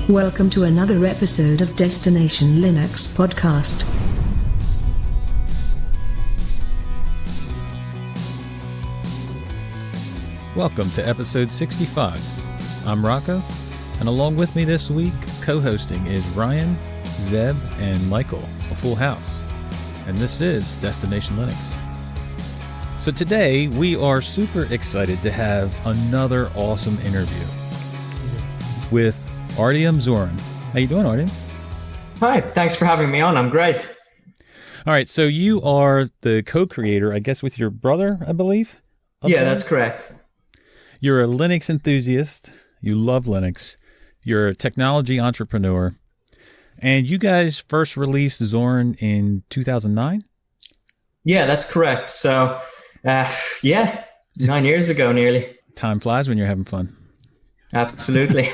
Welcome to another episode of Destination Linux Podcast. Welcome to episode 65. I'm Rocco, and along with me this week, co-hosting is Ryan, Zeb, and Michael, a full house. And this is Destination Linux. So today, we are super excited to have another awesome interview with Artyom Zorin. How you doing, Artyom? Hi, thanks for having me on. I'm great. All right, so you are the co-creator, I guess, with your brother, I believe? Yeah, that's correct. You're a Linux enthusiast. You love Linux. You're a technology entrepreneur. And you guys first released Zorin in 2009? Yeah, that's correct. So, 9 years ago nearly. Time flies when you're having fun. Absolutely.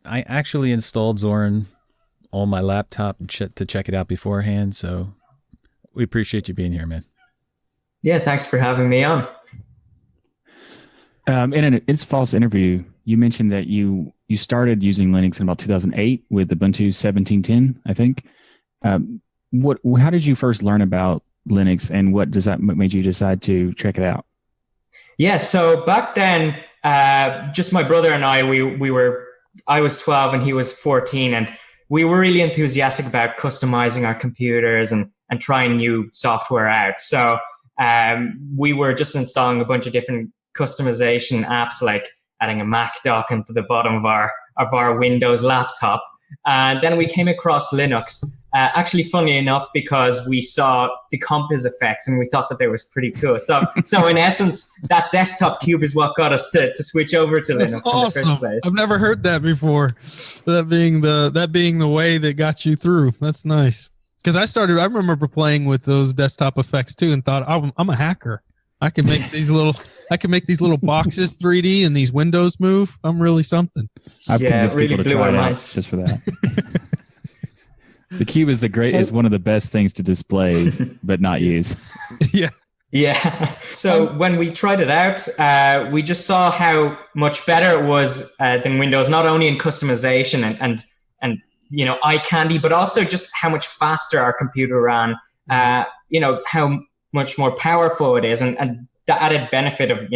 I actually installed Zorin on my laptop to check it out beforehand, so we appreciate you being here, man. Yeah, thanks for having me on. In an It's False interview, you mentioned that you started using Linux in about 2008 with Ubuntu 17.10, I think. How did you first learn about Linux, and what made you decide to check it out? Yeah, so back then, just my brother and I, I was 12 and he was 14, and we were really enthusiastic about customizing our computers and trying new software out. So we were just installing a bunch of different customization apps, like adding a Mac dock into the bottom of our Windows laptop. And then we came across Linux, actually funny enough, because we saw the Compiz effects and we thought that they was pretty cool. So in essence, that desktop cube is what got us to switch over to Linux in the first place. I've never heard that before. That being the way that got you through. That's nice. Because I remember playing with those desktop effects too, and thought, I'm a hacker. I can make these little boxes 3D and these windows move. I'm really something. I've convinced really people to try it out just for that. The cube is one of the best things to display, but not use. Yeah. Yeah. So when we tried it out, we just saw how much better it was than Windows, not only in customization and eye candy, but also just how much faster our computer ran. How much more powerful it is, and the added benefit of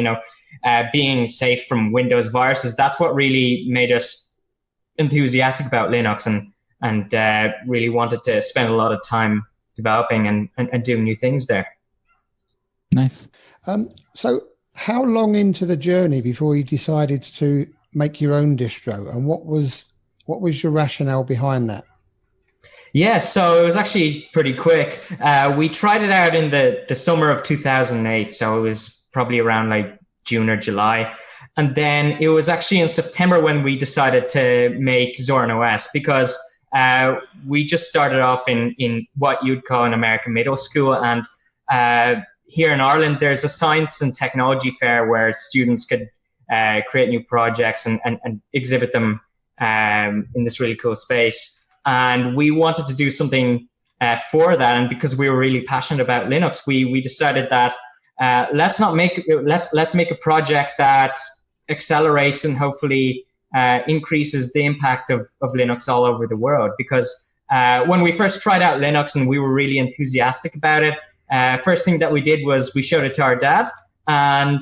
being safe from Windows viruses. That's what really made us enthusiastic about Linux and really wanted to spend a lot of time developing and doing new things there. Nice. So how long into the journey before you decided to make your own distro, and what was your rationale behind that? Yeah, so it was actually pretty quick. We tried it out in the summer of 2008, so it was probably around like June or July. And then it was actually in September when we decided to make Zorin OS, because we just started off in what you'd call an American middle school. And here in Ireland, there's a science and technology fair where students could create new projects and exhibit them in this really cool space. And we wanted to do something for that, and because we were really passionate about Linux, we decided that let's make a project that accelerates and hopefully increases the impact of Linux all over the world. Because when we first tried out Linux and we were really enthusiastic about it, first thing that we did was we showed it to our dad, and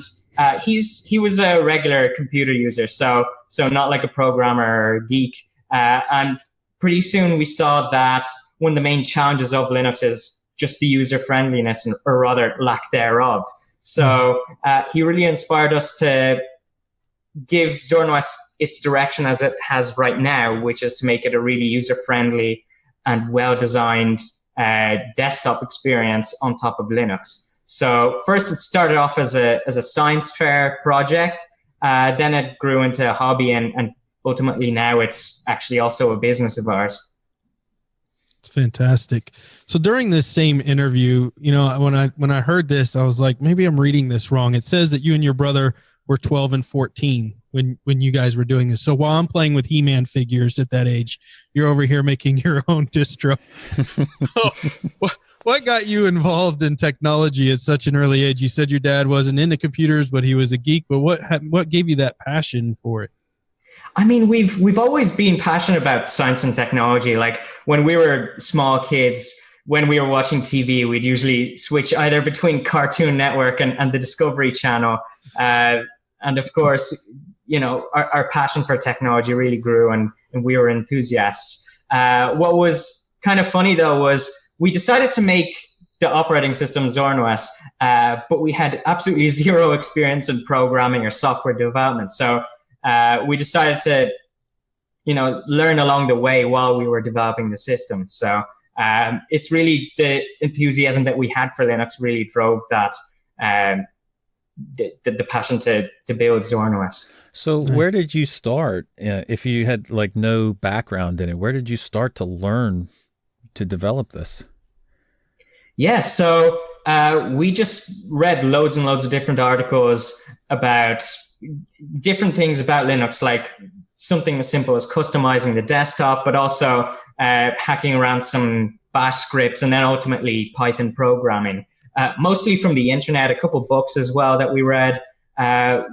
he was a regular computer user, so not like a programmer or geek, and pretty soon we saw that one of the main challenges of Linux is just the user friendliness, or rather lack thereof. So he really inspired us to give Zorin OS its direction as it has right now, which is to make it a really user friendly and well-designed desktop experience on top of Linux. So first it started off as a science fair project, then it grew into a hobby, and ultimately now it's actually also a business of ours. It's fantastic. So during this same interview, when I heard this, I was like, maybe I'm reading this wrong. It says that you and your brother were 12 and 14 when you guys were doing this. So while I'm playing with He-Man figures at that age, you're over here making your own distro. What got you involved in technology at such an early age? You said your dad wasn't into computers, but he was a geek. But what gave you that passion for it? I mean, we've always been passionate about science and technology. Like when we were small kids, when we were watching TV, we'd usually switch either between Cartoon Network and the Discovery Channel. And of course, you know, our passion for technology really grew, and we were enthusiasts. What was kind of funny though was we decided to make the operating system ZorinOS, but we had absolutely zero experience in programming or software development. So we decided to, you know, learn along the way while we were developing the system. So it's really the enthusiasm that we had for Linux really drove that, the passion to build ZorinOS. So Nice. where did you start? If you had like no background in it, where did you start to learn to develop this? Yeah, so we just read loads and loads of different articles about different things about Linux, like something as simple as customizing the desktop, but also hacking around some bash scripts, and then ultimately Python programming. Mostly from the internet, a couple books as well that we read. The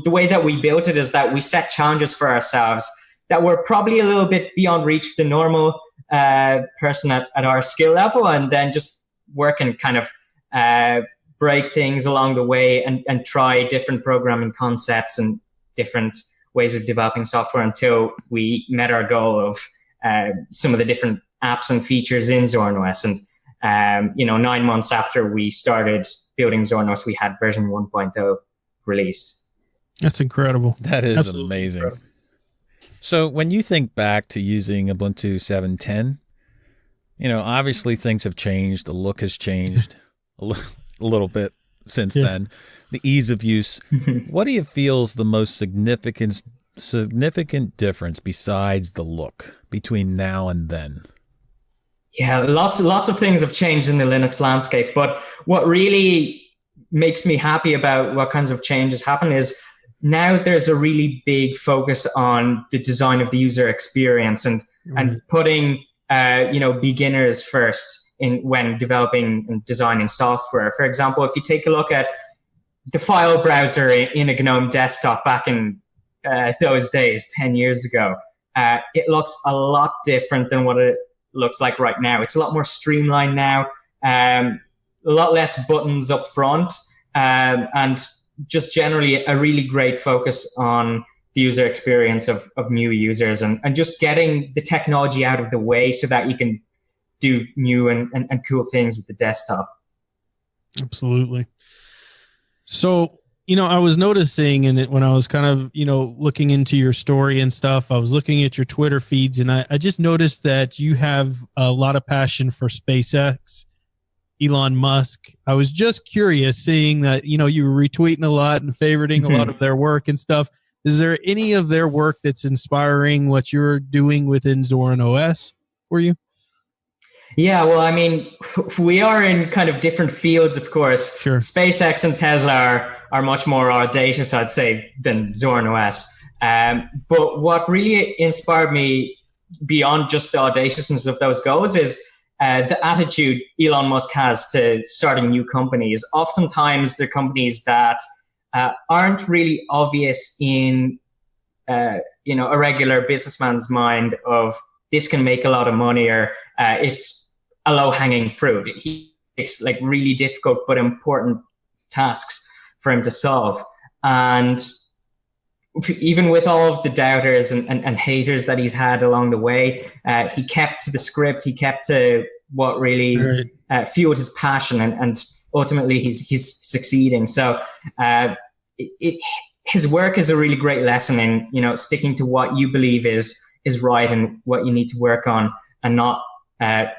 way that we built it is that we set challenges for ourselves that were probably a little bit beyond reach of the normal person at our skill level, and then just work and kind of break things along the way and try different programming concepts and different ways of developing software until we met our goal of some of the different apps and features in ZorinOS. And, 9 months after we started building ZorinOS, we had version 1.0 released. That's incredible. That is Absolutely amazing. incredible. So when you think back to using Ubuntu 7.10, obviously things have changed. The look has changed a little bit since then. The ease of use. What do you feel is the most significant difference besides the look between now and then? Yeah, lots of things have changed in the Linux landscape, but what really makes me happy about what kinds of changes happen is now there's a really big focus on the design of the user experience and putting beginners first when developing and designing software. For example, if you take a look at the file browser in a Gnome desktop back in those days, 10 years ago, it looks a lot different than what it looks like right now. It's a lot more streamlined now, a lot less buttons up front, and just generally a really great focus on the user experience of new users and just getting the technology out of the way so that you can do new and cool things with the desktop. Absolutely. So, I was noticing in it when I was kind of, looking into your story and stuff, I was looking at your Twitter feeds, and I just noticed that you have a lot of passion for SpaceX, Elon Musk. I was just curious, seeing that, you were retweeting a lot and favoriting a lot of their work and stuff. Is there any of their work that's inspiring what you're doing within ZorinOS for you? Yeah, well, I mean, we are in kind of different fields, of course. Sure. SpaceX and Tesla are much more audacious, I'd say, than ZorinOS. But what really inspired me beyond just the audaciousness of those goals is the attitude Elon Musk has to starting new companies. Oftentimes, they're companies that aren't really obvious in a regular businessman's mind of this can make a lot of money, or it's a low-hanging fruit. He takes like really difficult but important tasks for him to solve. And even with all of the doubters and haters that he's had along the way, he kept to the script. He kept to what really fueled his passion, and ultimately he's succeeding. So his work is a really great lesson in sticking to what you believe is right and what you need to work on, and not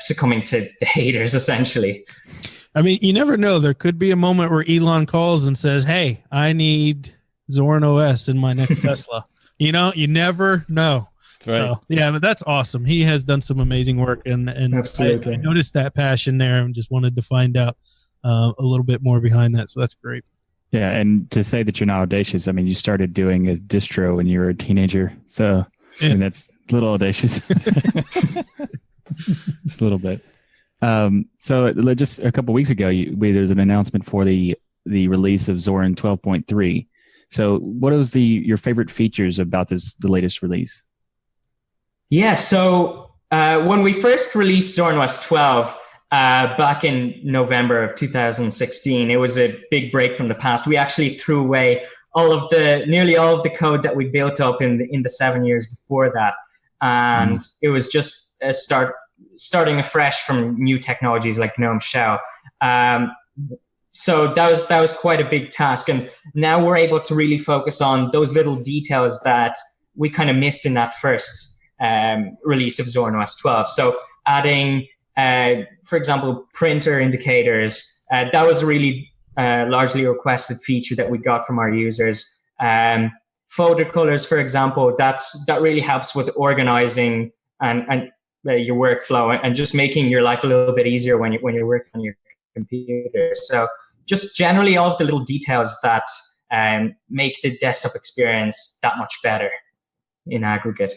succumbing to the haters, essentially. I mean, you never know. There could be a moment where Elon calls and says, "Hey, I need ZorinOS in my next Tesla." You never know. That's right. So, yeah, but that's awesome. He has done some amazing work, and Absolutely. I noticed that passion there, and just wanted to find out a little bit more behind that. So that's great. Yeah, and to say that you're not audacious, I mean, you started doing a distro when you were a teenager, so and that's a little audacious. Just a little bit. So just a couple weeks ago, there's an announcement for the release of Zorin 12.3. So what was your favorite features about the latest release? Yeah, so when we first released Zorin OS 12 back in November of 2016, it was a big break from the past. We actually threw away nearly all of the code that we built up in the 7 years before that, and it was just starting afresh from new technologies like Gnome Shell. So that was quite a big task, and now we're able to really focus on those little details that we kind of missed in that first release of Zorin OS 12. So adding, for example, printer indicators, that was a really largely requested feature that we got from our users. Folder colors, for example, that really helps with organizing and your workflow and just making your life a little bit easier when you're working on your computer. So just generally all of the little details that make the desktop experience that much better in aggregate.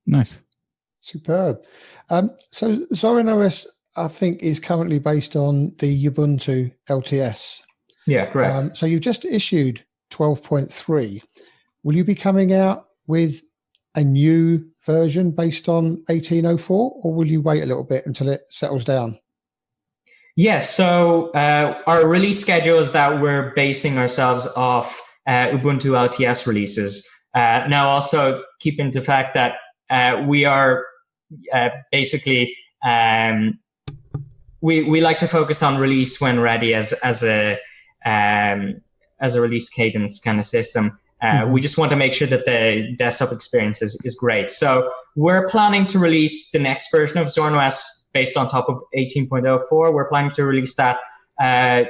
Nice. Superb. So Zorin OS, I think, is currently based on the Ubuntu LTS. Yeah, correct. So you've just issued 12.3. Will you be coming out with a new version based on 1804, or will you wait a little bit until it settles down? Yes, so our release schedule is that we're basing ourselves off Ubuntu LTS releases. Now, also keep into fact that we are basically we like to focus on release when ready as a release cadence kind of system. We just want to make sure that the desktop experience is great. So we're planning to release the next version of Zorin OS based on top of 18.04. We're planning to release that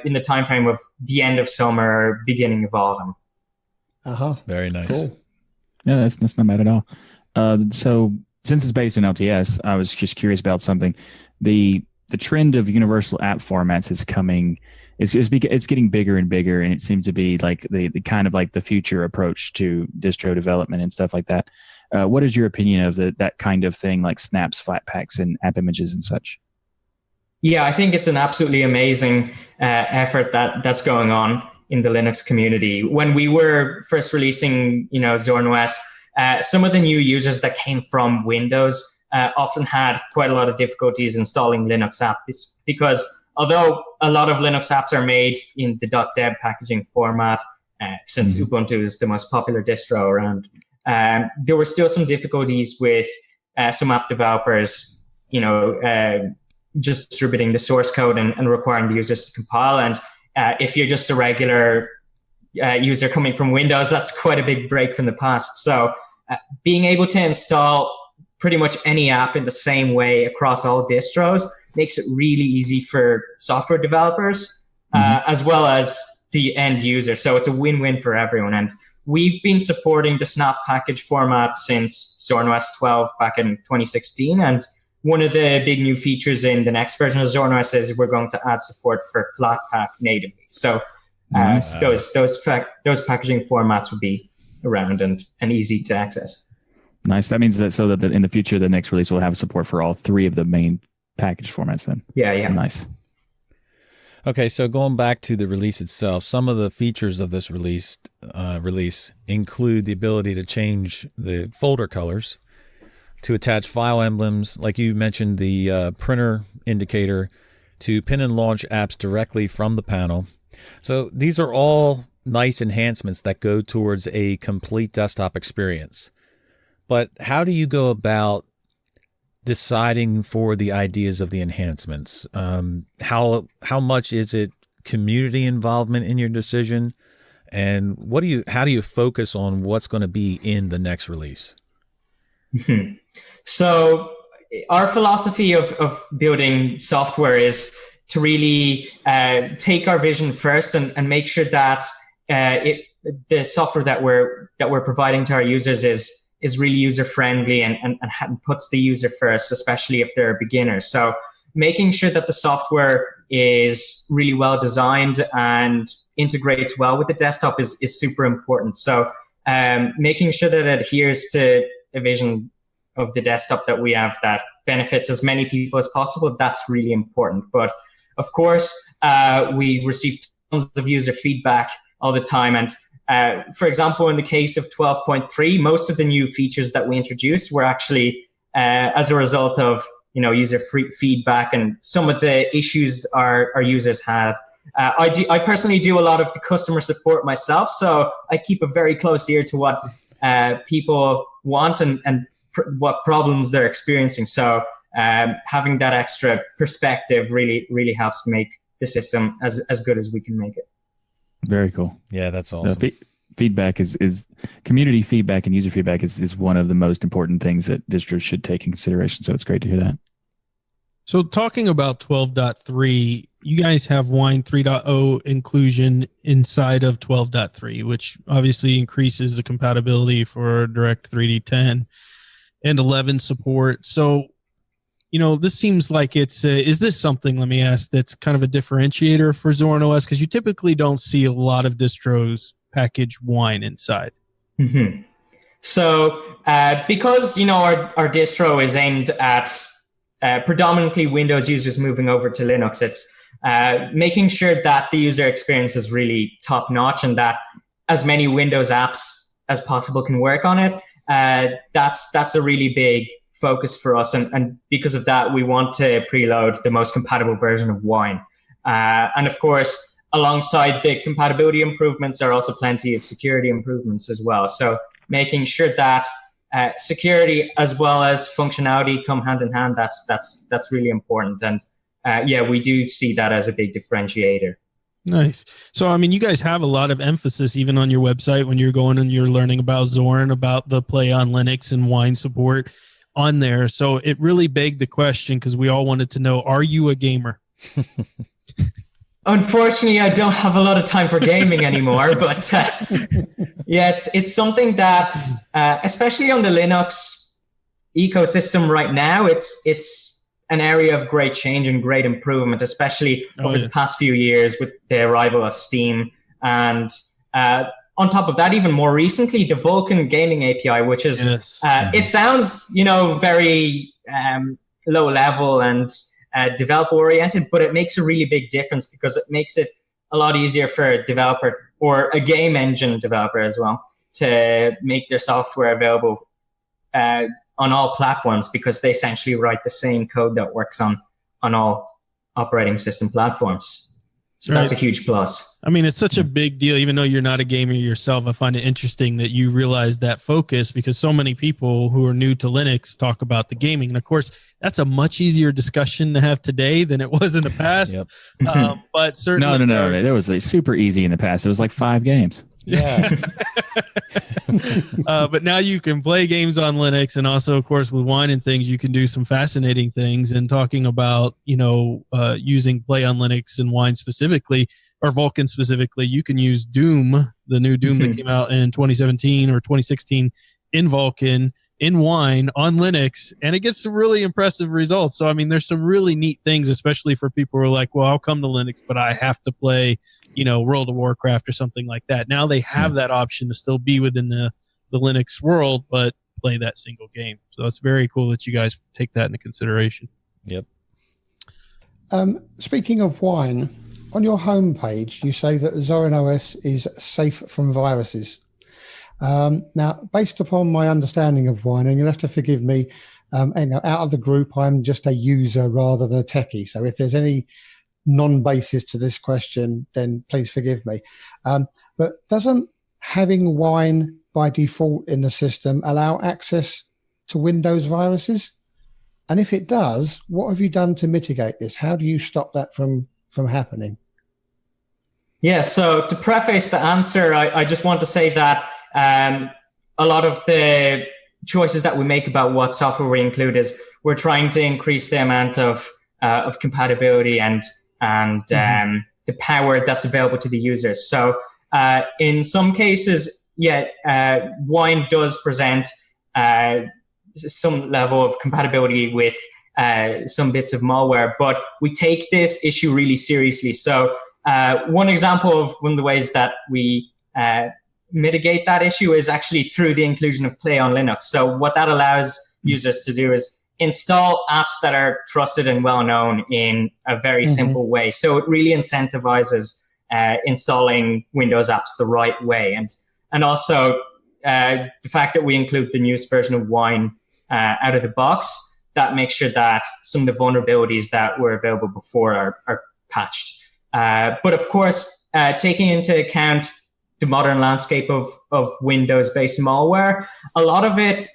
in the time frame of the end of summer or beginning of autumn. Very nice. Cool. Yeah, that's not bad at all. So since it's based on LTS, I was just curious about something. The trend of universal app formats is coming. It's getting bigger and bigger, and it seems to be like the kind of like the future approach to distro development and stuff like that. What is your opinion of that kind of thing, like snaps, Flatpaks, and app images and such? Yeah, I think it's an absolutely amazing effort that's going on in the Linux community. When we were first releasing, Zorin OS, some of the new users that came from Windows often had quite a lot of difficulties installing Linux apps because although a lot of Linux apps are made in the .deb packaging format, since Ubuntu is the most popular distro around, there were still some difficulties with some app developers, just distributing the source code and requiring the users to compile. And if you're just a regular user coming from Windows, that's quite a big break from the past. So being able to install pretty much any app in the same way across all distros makes it really easy for software developers as well as the end user. So it's a win-win for everyone. And we've been supporting the snap package format since Zorin OS 12 back in 2016. And one of the big new features in the next version of Zorin OS is we're going to add support for Flatpak natively. So those packaging formats will be around and easy to access. Nice. That means that in the future, the next release will have support for all three of the main package formats then. Yeah. Nice. Okay, so going back to the release itself, some of the features of this release include the ability to change the folder colors, to attach file emblems, like you mentioned, the printer indicator, to pin and launch apps directly from the panel. So these are all nice enhancements that go towards a complete desktop experience. But how do you go about deciding for the ideas of the enhancements? How much is it community involvement in your decision? And how do you focus on what's going to be in the next release? So our philosophy of building software is to really take our vision first and make sure that the software that we're providing to our users is really user friendly and puts the user first, especially if they're beginners. So making sure that the software is really well designed and integrates well with the desktop is super important. So making sure that it adheres to a vision of the desktop that we have that benefits as many people as possible, that's really important. But of course, we receive tons of user feedback all the time, and For example, in the case of 12.3, most of the new features that we introduced were actually as a result of user feedback and some of the issues our users had. I personally do a lot of the customer support myself, so I keep a very close ear to what people want and what problems they're experiencing. So having that extra perspective really helps make the system as good as we can make it. Very cool. Yeah, that's awesome. Feedback is community feedback and user feedback is one of the most important things that distros should take in consideration. So it's great to hear that. So talking about 12.3, you guys have Wine 3.0 inclusion inside of 12.3, which obviously increases the compatibility for Direct3D 10 and 11 support. So, this seems like it's, is this something, let me ask, that's kind of a differentiator for Zorin OS? Because you typically don't see a lot of distros package Wine inside. Mm-hmm. So because, our distro is aimed at predominantly Windows users moving over to Linux, it's making sure that the user experience is really top notch and that as many Windows apps as possible can work on it. That's a really big focus for us. And because of that, we want to preload the most compatible version of Wine. And of course, alongside the compatibility improvements are also plenty of security improvements as well. So making sure that security as well as functionality come hand in hand, that's really important. And we do see that as a big differentiator. Nice. So, you guys have a lot of emphasis even on your website when you're going and you're learning about Zorin, about the play on Linux and Wine support on there. So it really begged the question, because we all wanted to know, are you a gamer? Unfortunately, I don't have a lot of time for gaming anymore, but it's something that, especially on the Linux ecosystem right now, it's an area of great change and great improvement, especially over the past few years with the arrival of Steam. And on top of that, even more recently, the Vulkan gaming API, which is, it sounds, very low level and developer oriented, but it makes a really big difference because it makes it a lot easier for a developer or a game engine developer as well to make their software available on all platforms, because they essentially write the same code that works on all operating system platforms. So that's a huge plus. It's such a big deal, even though you're not a gamer yourself. I find it interesting that you realize that focus, because so many people who are new to Linux talk about the gaming. And of course, that's a much easier discussion to have today than it was in the past. Yep. But certainly, no. That was super easy in the past. It was like 5 games. Yeah. But now you can play games on Linux, and also, of course, with Wine and things, you can do some fascinating things. And talking about, using Play on Linux and Wine specifically, or Vulkan specifically, you can use Doom, the new Doom that came out in 2017 or 2016, in Vulkan, in Wine, on Linux, and it gets some really impressive results. So, there's some really neat things, especially for people who are like, well, I'll come to Linux, but I have to play, World of Warcraft or something like that. Now they have that option to still be within the Linux world, but play that single game. So it's very cool that you guys take that into consideration. Yep. Speaking of Wine, on your homepage, you say that Zorin OS is safe from viruses. Now, based upon my understanding of Wine, and you'll have to forgive me, out of the group, I'm just a user rather than a techie. So if there's any non-basis to this question, then please forgive me. But doesn't having Wine by default in the system allow access to Windows viruses? And if it does, what have you done to mitigate this? How do you stop that from happening? Yeah, so to preface the answer, I just want to say that a lot of the choices that we make about what software we include is we're trying to increase the amount of compatibility and the power that's available to the users. So in some cases, Wine does present some level of compatibility with some bits of malware, but we take this issue really seriously. So one example of one of the ways that we mitigate that issue is actually through the inclusion of Play on Linux. So what that allows users to do is install apps that are trusted and well-known in a very simple way. So it really incentivizes installing Windows apps the right way. And And also the fact that we include the newest version of Wine out of the box, that makes sure that some of the vulnerabilities that were available before are patched. But of course, taking into account the modern landscape of Windows-based malware, a lot of it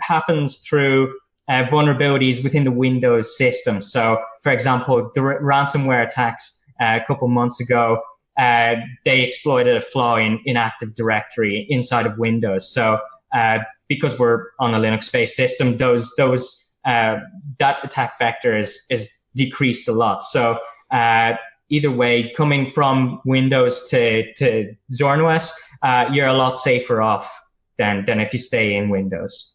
happens through vulnerabilities within the Windows system. So, for example, the ransomware attacks a couple months ago, they exploited a flaw in Active Directory inside of Windows. So, because we're on a Linux-based system, that attack vector is decreased a lot. So, either way, coming from Windows to ZorinOS, you're a lot safer off than if you stay in Windows.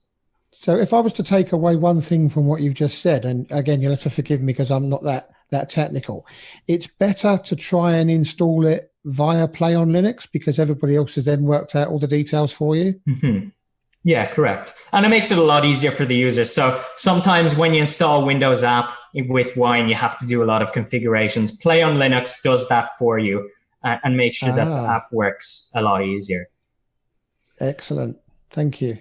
So if I was to take away one thing from what you've just said, and again, you'll have to forgive me because I'm not that technical, it's better to try and install it via Play on Linux because everybody else has then worked out all the details for you. Mm-hmm. Yeah, correct. And it makes it a lot easier for the users. So sometimes when you install a Windows app with Wine, you have to do a lot of configurations. Play on Linux does that for you and make sure that the app works a lot easier. Excellent. Thank you.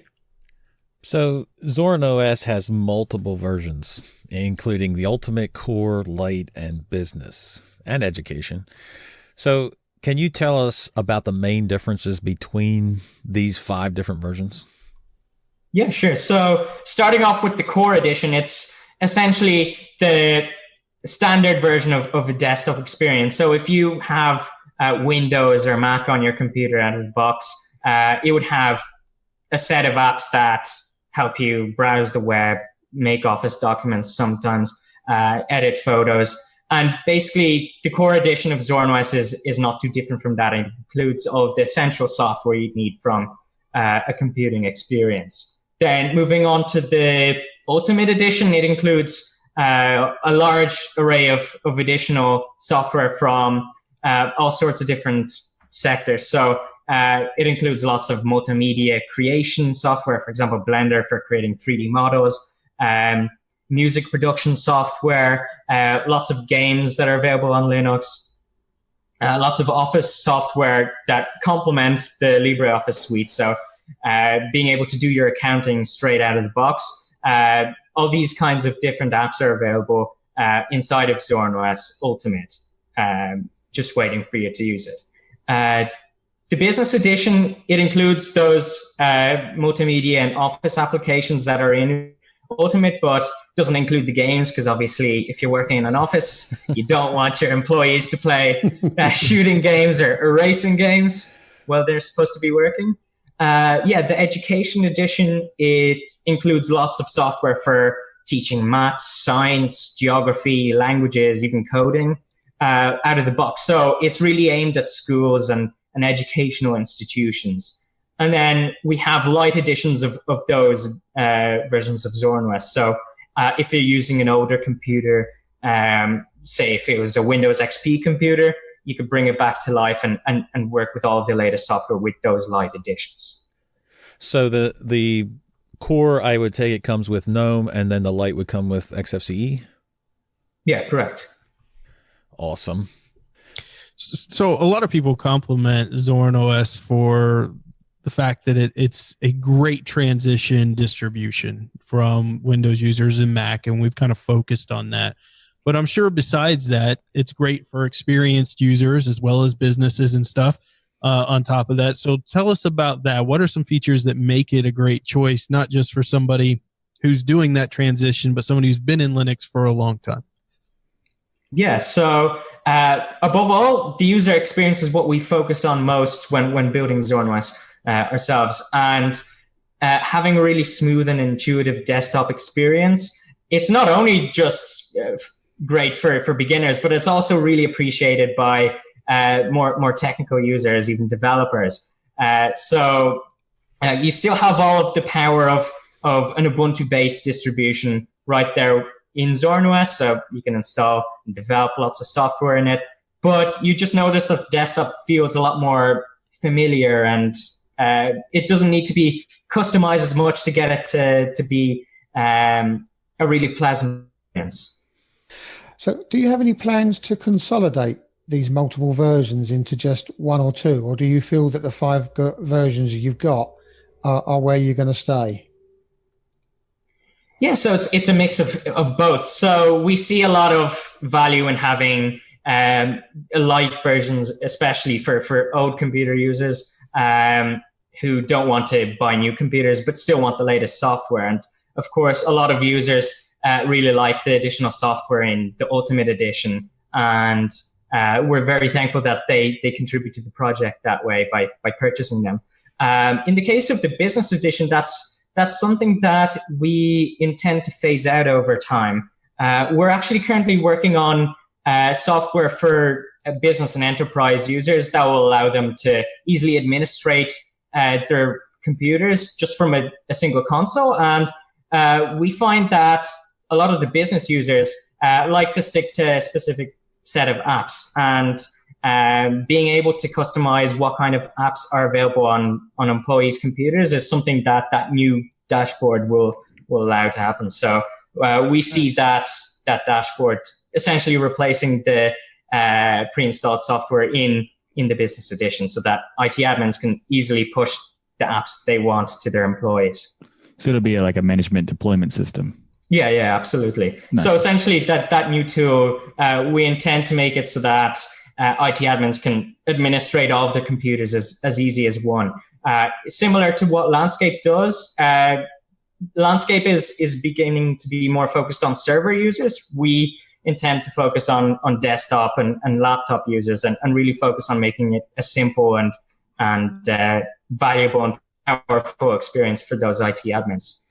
So Zorin OS has multiple versions, including the Ultimate, Core, Lite, and Business, and Education. So can you tell us about the main differences between these 5 different versions? Yeah, sure. So starting off with the Core Edition, it's essentially the standard version of a desktop experience. So if you have Windows or Mac on your computer out of the box, it would have a set of apps that help you browse the web, make Office documents sometimes, edit photos. And basically, the Core Edition of ZorinOS is not too different from that. It includes all of the essential software you'd need from a computing experience. Then moving on to the Ultimate Edition, it includes a large array of additional software from all sorts of different sectors. So it includes lots of multimedia creation software, for example, Blender for creating 3D models, music production software, lots of games that are available on Linux, lots of Office software that complement the LibreOffice suite. So being able to do your accounting straight out of the box. All these kinds of different apps are available inside of ZorinOS Ultimate, just waiting for you to use it. The Business Edition, it includes those multimedia and Office applications that are in Ultimate, but doesn't include the games because obviously if you're working in an office, you don't want your employees to play shooting games or racing games while they're supposed to be working. The Education Edition, it includes lots of software for teaching maths, science, geography, languages, even coding out of the box. So it's really aimed at schools and educational institutions. And then we have light editions of those versions of ZorinOS. So if you're using an older computer, say if it was a Windows XP computer, you could bring it back to life and work with all of the latest software with those light editions. So the Core, I would take it, comes with Gnome, and then the Lite would come with Xfce? Yeah, correct. Awesome. So a lot of people compliment ZorinOS for the fact that it's a great transition distribution from Windows users and Mac, and we've kind of focused on that. But I'm sure besides that, it's great for experienced users as well as businesses and stuff on top of that. So tell us about that. What are some features that make it a great choice, not just for somebody who's doing that transition, but somebody who's been in Linux for a long time? Yeah, so above all, the user experience is what we focus on most when building ZorinOS ourselves. And having a really smooth and intuitive desktop experience, it's not only just great for beginners, but it's also really appreciated by more technical users, even developers. So you still have all of the power of an Ubuntu-based distribution right there in ZorinOS, so you can install and develop lots of software in it. But you just notice that the desktop feels a lot more familiar, and it doesn't need to be customized as much to get it to be a really pleasant experience. So do you have any plans to consolidate these multiple versions into just one or two, or do you feel that the 5 versions you've got are where you're going to stay? Yeah, so it's a mix of both. So we see a lot of value in having light versions, especially for old computer users who don't want to buy new computers but still want the latest software. And of course, a lot of users really like the additional software in the Ultimate Edition, and we're very thankful that they contribute to the project that way by purchasing them. In the case of the Business Edition, that's something that we intend to phase out over time. We're actually currently working on software for business and enterprise users that will allow them to easily administrate their computers just from a single console. And we find that a lot of the business users like to stick to a specific set of apps, and being able to customize what kind of apps are available on employees' computers is something that new dashboard will allow to happen. So we see that dashboard essentially replacing the pre-installed software in the Business Edition, so that IT admins can easily push the apps they want to their employees. So it'll be like a management deployment system. Yeah, absolutely. Nice. So essentially that new tool, we intend to make it so that IT admins can administrate all of their computers as easy as one. Similar to what Landscape does, Landscape is beginning to be more focused on server users. We intend to focus on desktop and laptop users, and really focus on making it a simple and valuable and powerful experience for those IT admins.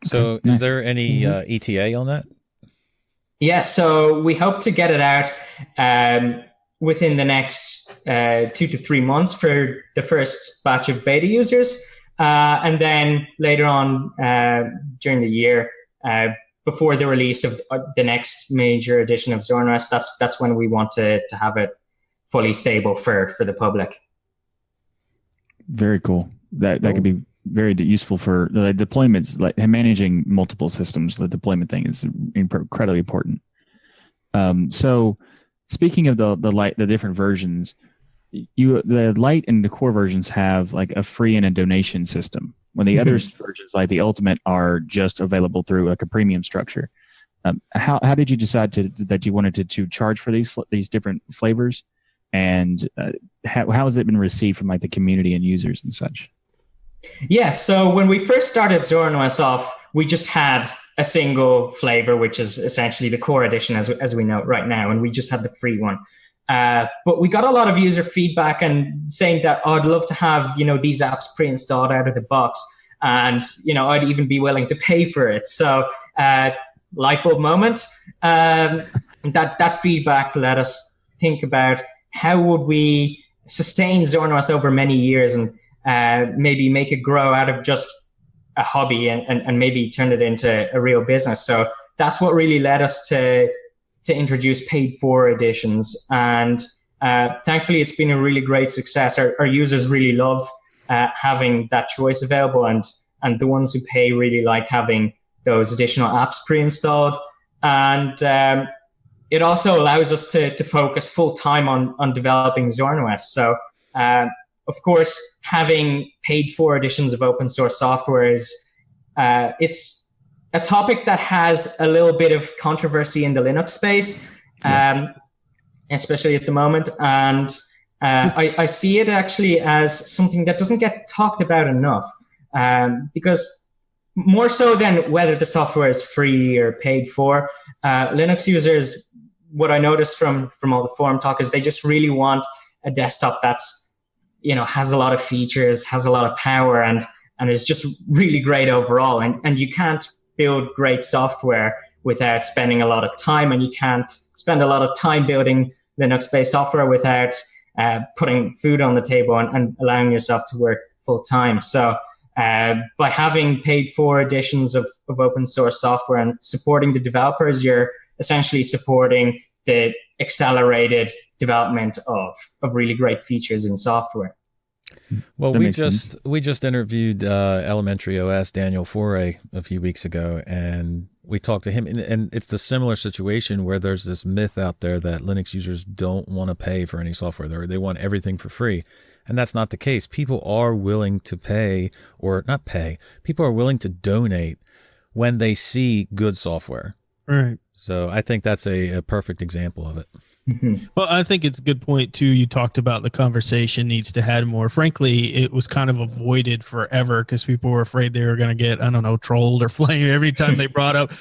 So Okay, is nice. there any ETA on that? Yeah, so we hope to get it out within the next 2 to 3 months for the first batch of beta users. And then later on during the year, before the release of the next major edition of ZorinOS, that's when we want to have it fully stable for the public. Very cool. That could be very useful for the deployments, like managing multiple systems. The deployment thing is incredibly important. So speaking of the different versions, the light and the core versions have like a free and a donation system, when the other versions, like the Ultimate, are just available through like a premium structure. How did you decide that you wanted to charge for these different flavors, and how has it been received from like the community and users and such? Yeah, so when we first started ZorinOS off, we just had a single flavor, which is essentially the core edition as we know it right now, and we just had the free one. But we got a lot of user feedback and saying that, I'd love to have, these apps pre-installed out of the box, and, I'd even be willing to pay for it. So light bulb moment, that feedback let us think about how would we sustain ZorinOS over many years, and maybe make it grow out of just a hobby and maybe turn it into a real business. So that's what really led us to introduce paid for editions. And thankfully, it's been a really great success. Our users really love having that choice available, and the ones who pay really like having those additional apps pre-installed. And it also allows us to focus full time on developing ZorinOS. So of course, having paid for editions of open source software is it's a topic that has a little bit of controversy in the Linux space, especially at the moment. And I see it actually as something that doesn't get talked about enough, because more so than whether the software is free or paid for, Linux users, what I noticed from all the forum talk is they just really want a desktop that's, has a lot of features, has a lot of power, and is just really great overall. And you can't build great software without spending a lot of time, and you can't spend a lot of time building Linux-based software without putting food on the table and allowing yourself to work full time. So by having paid for editions of open source software and supporting the developers, you're essentially supporting the accelerated development of really great features in software. Well, That we makes just interviewed Elementary OS Daniel Foray a few weeks ago, and we talked to him, and it's the similar situation where there's this myth out there that Linux users don't want to pay for any software. They want everything for free. And that's not the case. People are willing to pay, or not pay. People are willing to donate when they see good software. Right. So I think that's a perfect example of it. Well, I think it's a good point too. You talked about the conversation needs to have more. Frankly, it was kind of avoided forever because people were afraid they were going to get, I don't know, trolled or flamed every time they brought up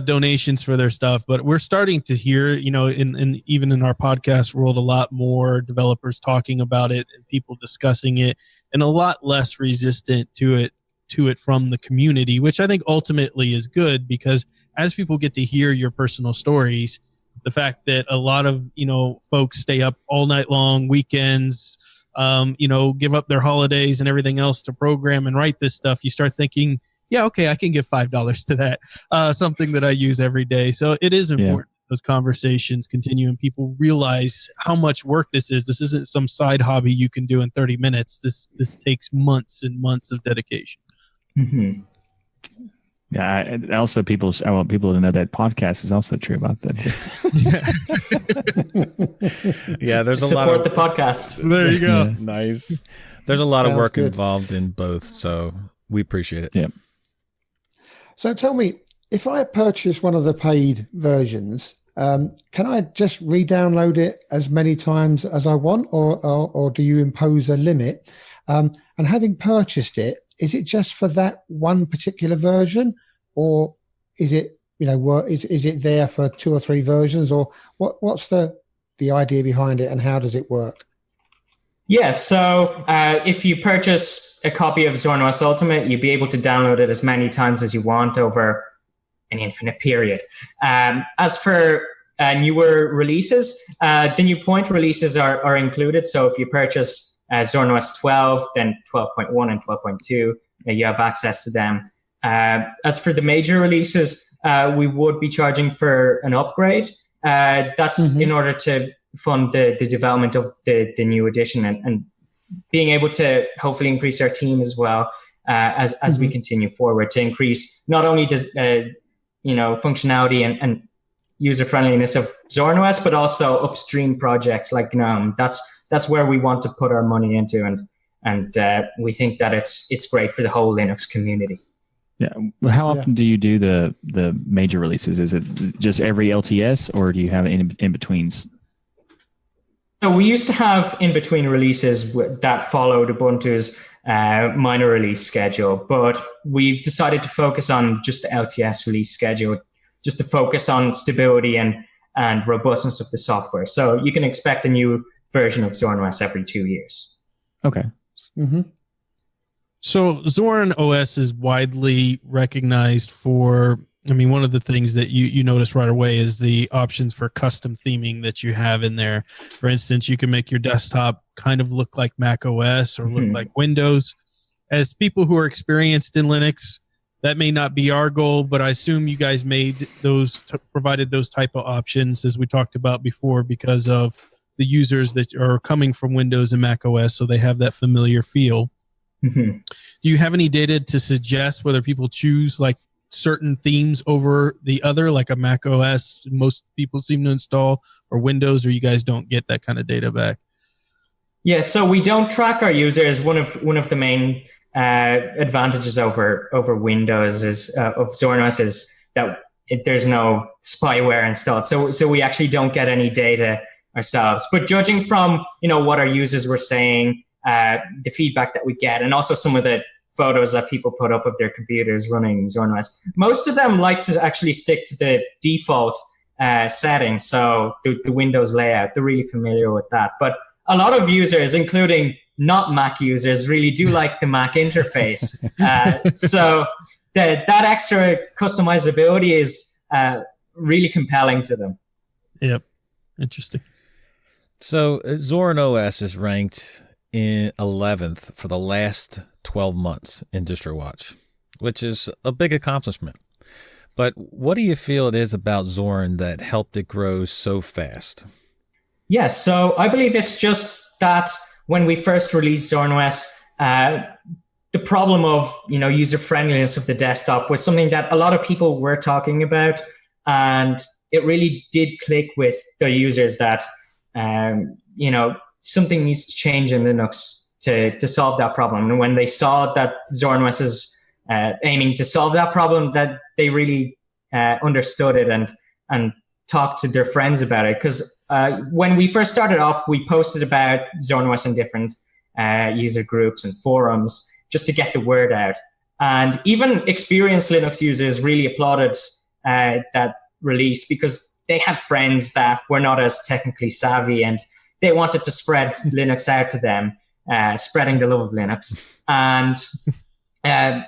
donations for their stuff. But we're starting to hear, you know, in even in our podcast world, a lot more developers talking about it and people discussing it, and a lot less resistant to it from the community, which I think ultimately is good, because as people get to hear your personal stories, the fact that a lot of, you know, folks stay up all night long, weekends, you know, give up their holidays and everything else to program and write this stuff, you start thinking, yeah, okay, I can give $5 to that, something that I use every day. So it is important those conversations continue and people realize how much work this is. This isn't some side hobby you can do in 30 minutes. This takes months and months of dedication. Mm-hmm. Yeah. Also, I want people to know that podcast is also true about that too. Yeah, there's a lot of support the podcast. There you go. Yeah. Nice. There's a lot of work good. involved in both, so we appreciate it. Yeah. So tell me, if I purchase one of the paid versions, can I just re-download it as many times as I want, or do you impose a limit? And having purchased it, is it just for that one particular version, or is it, you know, is it there for 2 or 3 versions, or what's the idea behind it, and how does it work? Yeah, so if you purchase a copy of Zorin OS Ultimate, you'll be able to download it as many times as you want over an infinite period. As for newer releases, the new point releases are included. So if you purchase Zorin OS 12, then 12.1 and 12.2, you have access to them. As for the major releases, we would be charging for an upgrade. That's in order to fund the development of the new edition and being able to hopefully increase our team as well as we continue forward, to increase not only the functionality and user friendliness of Zorin OS, but also upstream projects like Gnome. That's where we want to put our money into, and we think that it's great for the whole Linux community. Yeah. How often do you do the major releases? Is it just every LTS, or do you have in betweens? So we used to have in-between releases that followed Ubuntu's minor release schedule, but we've decided to focus on just the LTS release schedule, just to focus on stability and robustness of the software. So you can expect a new version of Zorin OS every 2 years. Okay. Mm-hmm. So Zorin OS is widely recognized for, I mean, one of the things that you notice right away is the options for custom theming that you have in there. For instance, you can make your desktop kind of look like Mac OS or look like Windows. As people who are experienced in Linux, that may not be our goal, but I assume you guys provided those type of options, as we talked about before, because of the users that are coming from Windows and Mac OS, so they have that familiar feel. Mm-hmm. Do you have any data to suggest whether people choose like certain themes over the other, like a Mac OS most people seem to install, or Windows, or you guys don't get that kind of data back? Yeah, so we don't track our users. One of the main advantages over Windows of Zorin OS is that there's no spyware installed. So we actually don't get any data ourselves. But judging from what our users were saying, the feedback that we get, and also some of the photos that people put up of their computers running Zorin OS, most of them like to actually stick to the default settings. So the Windows layout, they're really familiar with that. But a lot of users, including not Mac users, really do like the Mac interface. So that extra customizability is really compelling to them. Yep. Interesting. So Zorin OS is ranked in 11th for the last 12 months in DistroWatch, which is a big accomplishment. But what do you feel it is about Zorin that helped it grow so fast? Yes, so I believe it's just that when we first released Zorin OS, the problem of, user friendliness of the desktop was something that a lot of people were talking about, and it really did click with the users that, something needs to change in Linux to solve that problem. And when they saw that ZorinOS is aiming to solve that problem, that they really understood it and talked to their friends about it. Because when we first started off, we posted about ZorinOS in different user groups and forums just to get the word out. And even experienced Linux users really applauded that release, because they had friends that were not as technically savvy, and they wanted to spread Linux out to them, spreading the love of Linux. And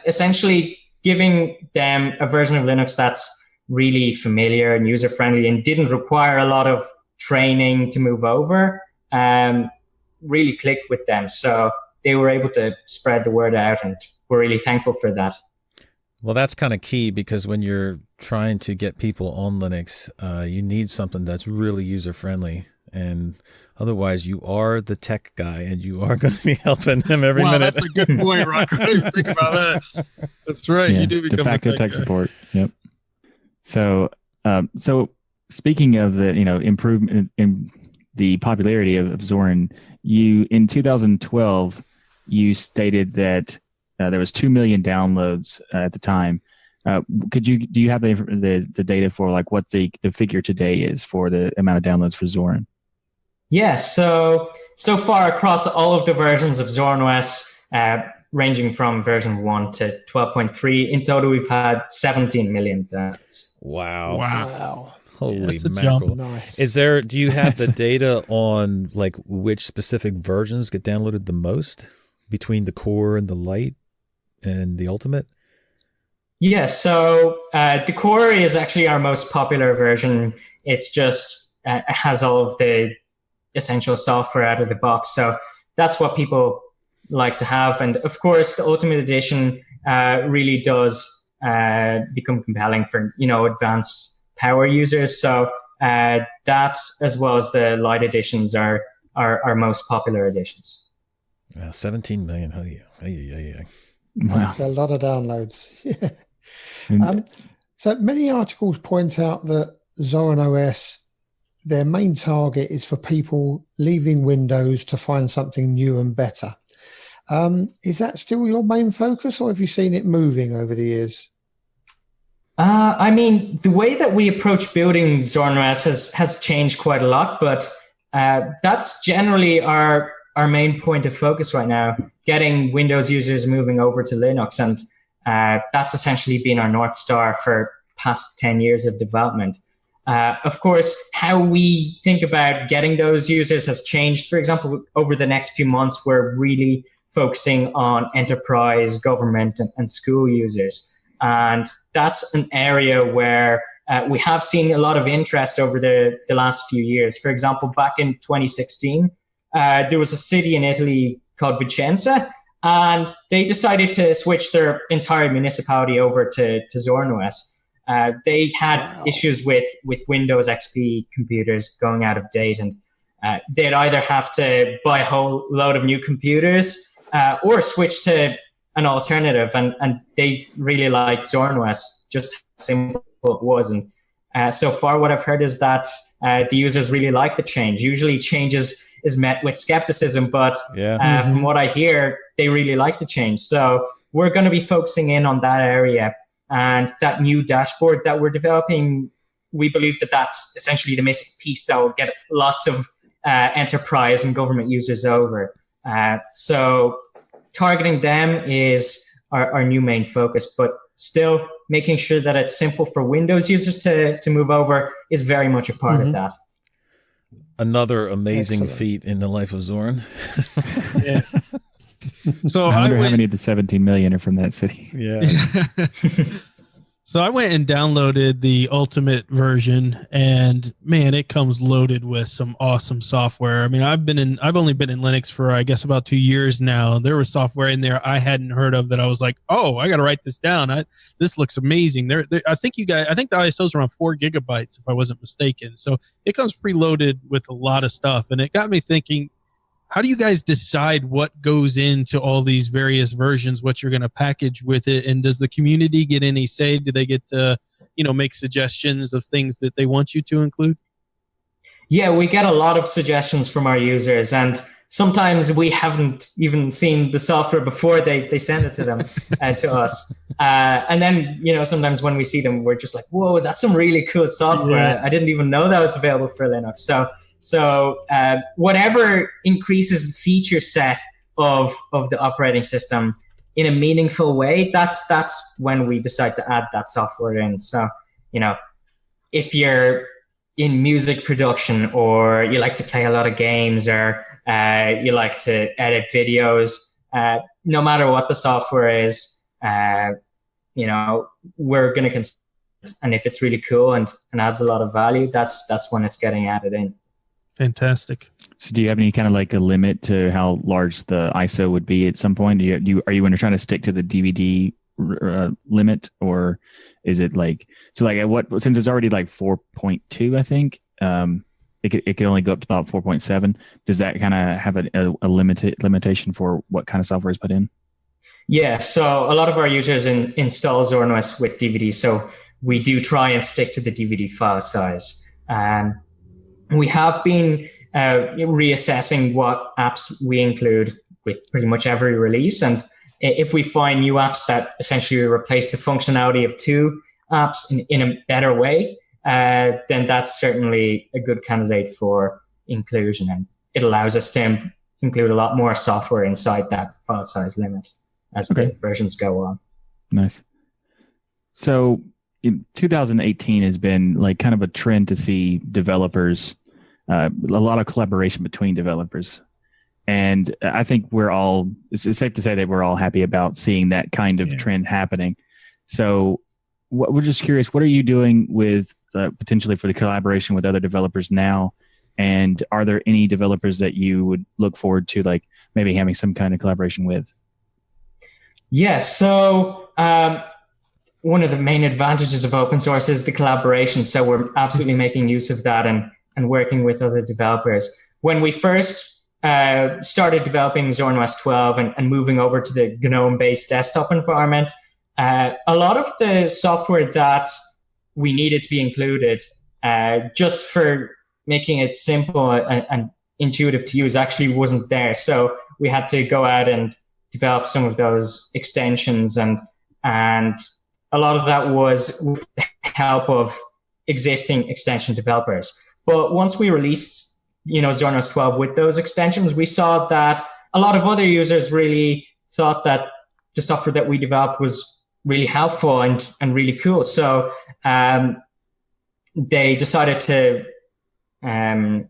essentially giving them a version of Linux that's really familiar and user-friendly and didn't require a lot of training to move over, really clicked with them. So they were able to spread the word out, and we're really thankful for that. Well, that's kind of key, because when you're trying to get people on Linux, you need something that's really user-friendly. And otherwise, you are the tech guy, and you are going to be helping them every minute. That's a good point, Rock. I didn't think about that. That's right. Yeah, you do become de facto tech support. Yep. So, speaking of the improvement in the popularity of Zorin, you in 2012 you stated that there was 2 million downloads at the time. Do you have the data for like what the figure today is for the amount of downloads for Zorin? Yes. So far across all of the versions of ZorinOS, ranging from version 1 to 12.3, in total we've had 17 million downloads. Wow. Holy That's a mackerel. jump. Nice. Do you have the data on like which specific versions get downloaded the most between the core and the light and the ultimate? Yes. So the core is actually our most popular version. It's just it has all of the essential software out of the box. So that's what people like to have. And of course, the Ultimate Edition really does become compelling for, advanced power users. So that, as well as the light editions, are our most popular editions. 17 million. Oh, yeah. Wow. That's a lot of downloads. Yeah. So many articles point out that ZorinOS, their main target is for people leaving Windows to find something new and better. Is that still your main focus, or have you seen it moving over the years? The way that we approach building ZorinOS has changed quite a lot, but that's generally our main point of focus right now, getting Windows users moving over to Linux. And that's essentially been our North Star for past 10 years of development. Of course, how we think about getting those users has changed. For example, over the next few months, we're really focusing on enterprise, government, and school users. And that's an area where we have seen a lot of interest over the last few years. For example, back in 2016, there was a city in Italy called Vicenza, and they decided to switch their entire municipality over to ZorinOS. They had issues with Windows XP computers going out of date, and they'd either have to buy a whole load of new computers or switch to an alternative. And they really liked ZorinOS, just how simple it was. And so far, what I've heard is that the users really like the change. Usually change is met with skepticism, but from what I hear, they really like the change. So we're going to be focusing in on that area. And that new dashboard that we're developing, we believe that that's essentially the missing piece that will get lots of enterprise and government users over. So targeting them is our new main focus, but still making sure that it's simple for Windows users to move over is very much a part of that. Another amazing feat in the life of Zorin. Yeah. So I wonder how many of the 17 million are from that city. Yeah. So I went and downloaded the Ultimate version, and man, it comes loaded with some awesome software. I mean, I've only been in Linux for I guess about 2 years now. There was software in there I hadn't heard of that I was like, oh, I got to write this down. This looks amazing. I think the ISO is around 4 gigabytes if I wasn't mistaken. So it comes preloaded with a lot of stuff, and it got me thinking, how do you guys decide what goes into all these various versions, what you're going to package with it? And does the community get any say? Do they get to, make suggestions of things that they want you to include? Yeah, we get a lot of suggestions from our users, and sometimes we haven't even seen the software before they send it to them, to us. And then, sometimes when we see them, we're just like, whoa, that's some really cool software. Yeah. I didn't even know that was available for Linux. So whatever increases the feature set of the operating system in a meaningful way, that's when we decide to add that software in. So, if you're in music production, or you like to play a lot of games, or you like to edit videos, no matter what the software is, we're going to consider it. And if it's really cool and adds a lot of value, that's when it's getting added in. Fantastic. So do you have any kind of like a limit to how large the ISO would be at some point? Are you trying to stick to the DVD limit, or is it like, so like at what, since it's already like 4.2, I think, it could only go up to about 4.7. Does that kind of have a limitation for what kind of software is put in? Yeah, so a lot of our users install ZorinOS with DVD, so we do try and stick to the DVD file size. We have been reassessing what apps we include with pretty much every release, and if we find new apps that essentially replace the functionality of two apps in a better way, then that's certainly a good candidate for inclusion, and it allows us to include a lot more software inside that file size limit as the versions go on. Nice. So in 2018 has been like kind of a trend to see developers, a lot of collaboration between developers. And I think it's safe to say that we're all happy about seeing that kind of trend happening. So we're just curious, what are you doing with potentially for the collaboration with other developers now? And are there any developers that you would look forward to, like maybe having some kind of collaboration with? Yeah, so one of the main advantages of open source is the collaboration. So we're absolutely making use of that and working with other developers. When we first started developing ZorinOS 12 and moving over to the GNOME-based desktop environment, a lot of the software that we needed to be included, just for making it simple and intuitive to use, actually wasn't there. So we had to go out and develop some of those extensions, and a lot of that was with the help of existing extension developers. But once we released, ZorinOS 12 with those extensions, we saw that a lot of other users really thought that the software that we developed was really helpful and really cool. So they decided to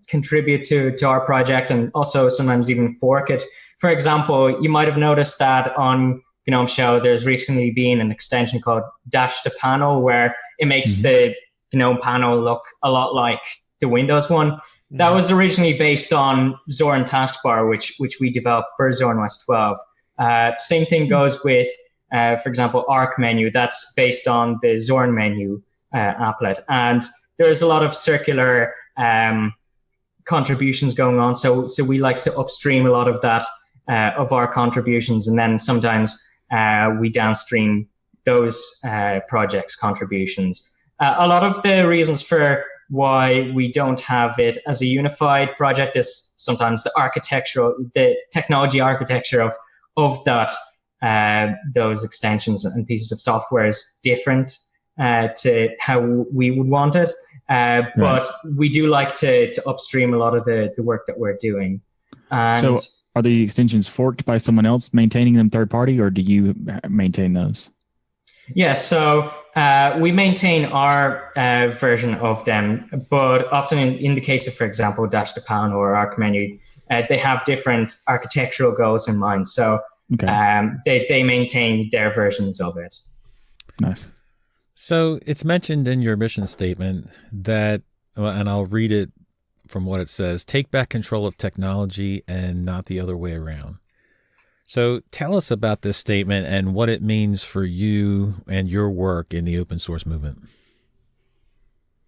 contribute to our project, and also sometimes even fork it. For example, you might have noticed that on GNOME Show, there's recently been an extension called Dash to Panel, where it makes the GNOME panel look a lot like the Windows one. That was originally based on Zorin Taskbar, which we developed for ZorinOS 12. Same thing goes with, for example, Arc Menu. That's based on the Zorin Menu applet. And there's a lot of circular contributions going on. So we like to upstream a lot of that, of our contributions, and then sometimes we downstream those projects' contributions. A lot of the reasons for why we don't have it as a unified project is sometimes the technology architecture of that, those extensions and pieces of software is different to how we would want it. But we do like to upstream a lot of the work that we're doing. And so are the extensions forked by someone else maintaining them third party, or do you maintain those? Yeah, so we maintain our version of them, but often in the case of, for example, Dash to Panel or Arc Menu, they have different architectural goals in mind. So they maintain their versions of it. Nice. So it's mentioned in your mission statement that, and I'll read it from what it says, take back control of technology and not the other way around. So tell us about this statement and what it means for you and your work in the open source movement.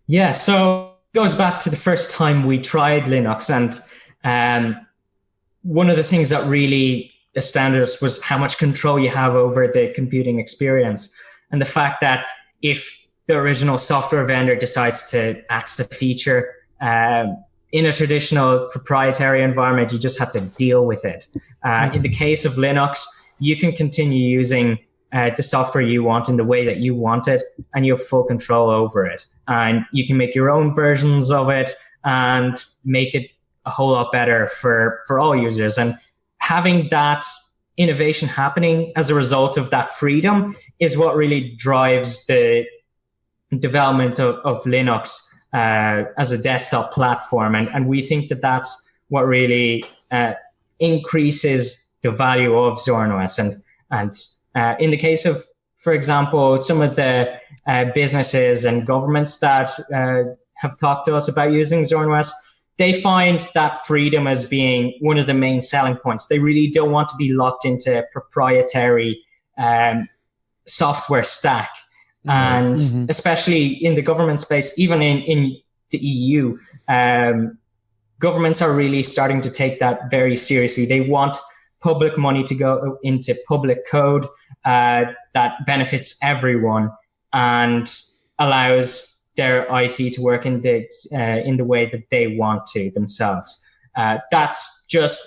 Yeah, so it goes back to the first time we tried Linux, and one of the things that really astounded us was how much control you have over the computing experience. And the fact that if the original software vendor decides to axe a feature in a traditional proprietary environment, you just have to deal with it. In the case of Linux, you can continue using the software you want in the way that you want it, and you have full control over it. And you can make your own versions of it and make it a whole lot better for all users. And having that innovation happening as a result of that freedom is what really drives the development of Linux as a desktop platform. And we think that that's what really increases the value of Zorin OS. And in the case of, for example, some of the businesses and governments that have talked to us about using Zorin OS, they find that freedom as being one of the main selling points. They really don't want to be locked into a proprietary software stack. And especially in the government space, even in the EU, governments are really starting to take that very seriously. They want public money to go into public code that benefits everyone and allows their IT to work in the way that they want to themselves. That's just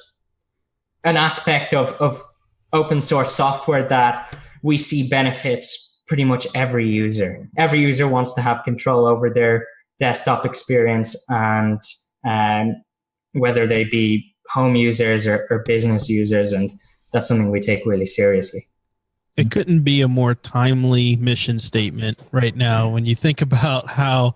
an aspect of open source software that we see benefits pretty much every user. Every user wants to have control over their desktop experience, and whether they be home users or business users, and that's something we take really seriously. It couldn't be a more timely mission statement right now when you think about how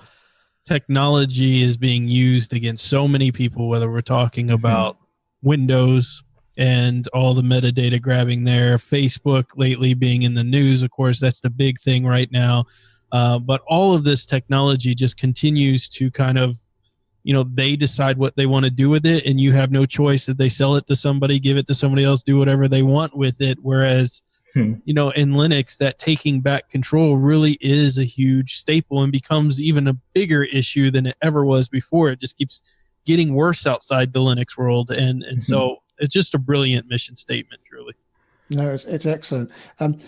technology is being used against so many people, whether we're talking about Windows and all the metadata grabbing there, Facebook lately being in the news, of course, that's the big thing right now. But all of this technology just continues to kind of, they decide what they want to do with it, and you have no choice. If they sell it to somebody, give it to somebody else, do whatever they want with it. Whereas, in Linux, that taking back control really is a huge staple and becomes even a bigger issue than it ever was before. It just keeps getting worse outside the Linux world. And so it's just a brilliant mission statement, truly. No, it's excellent. And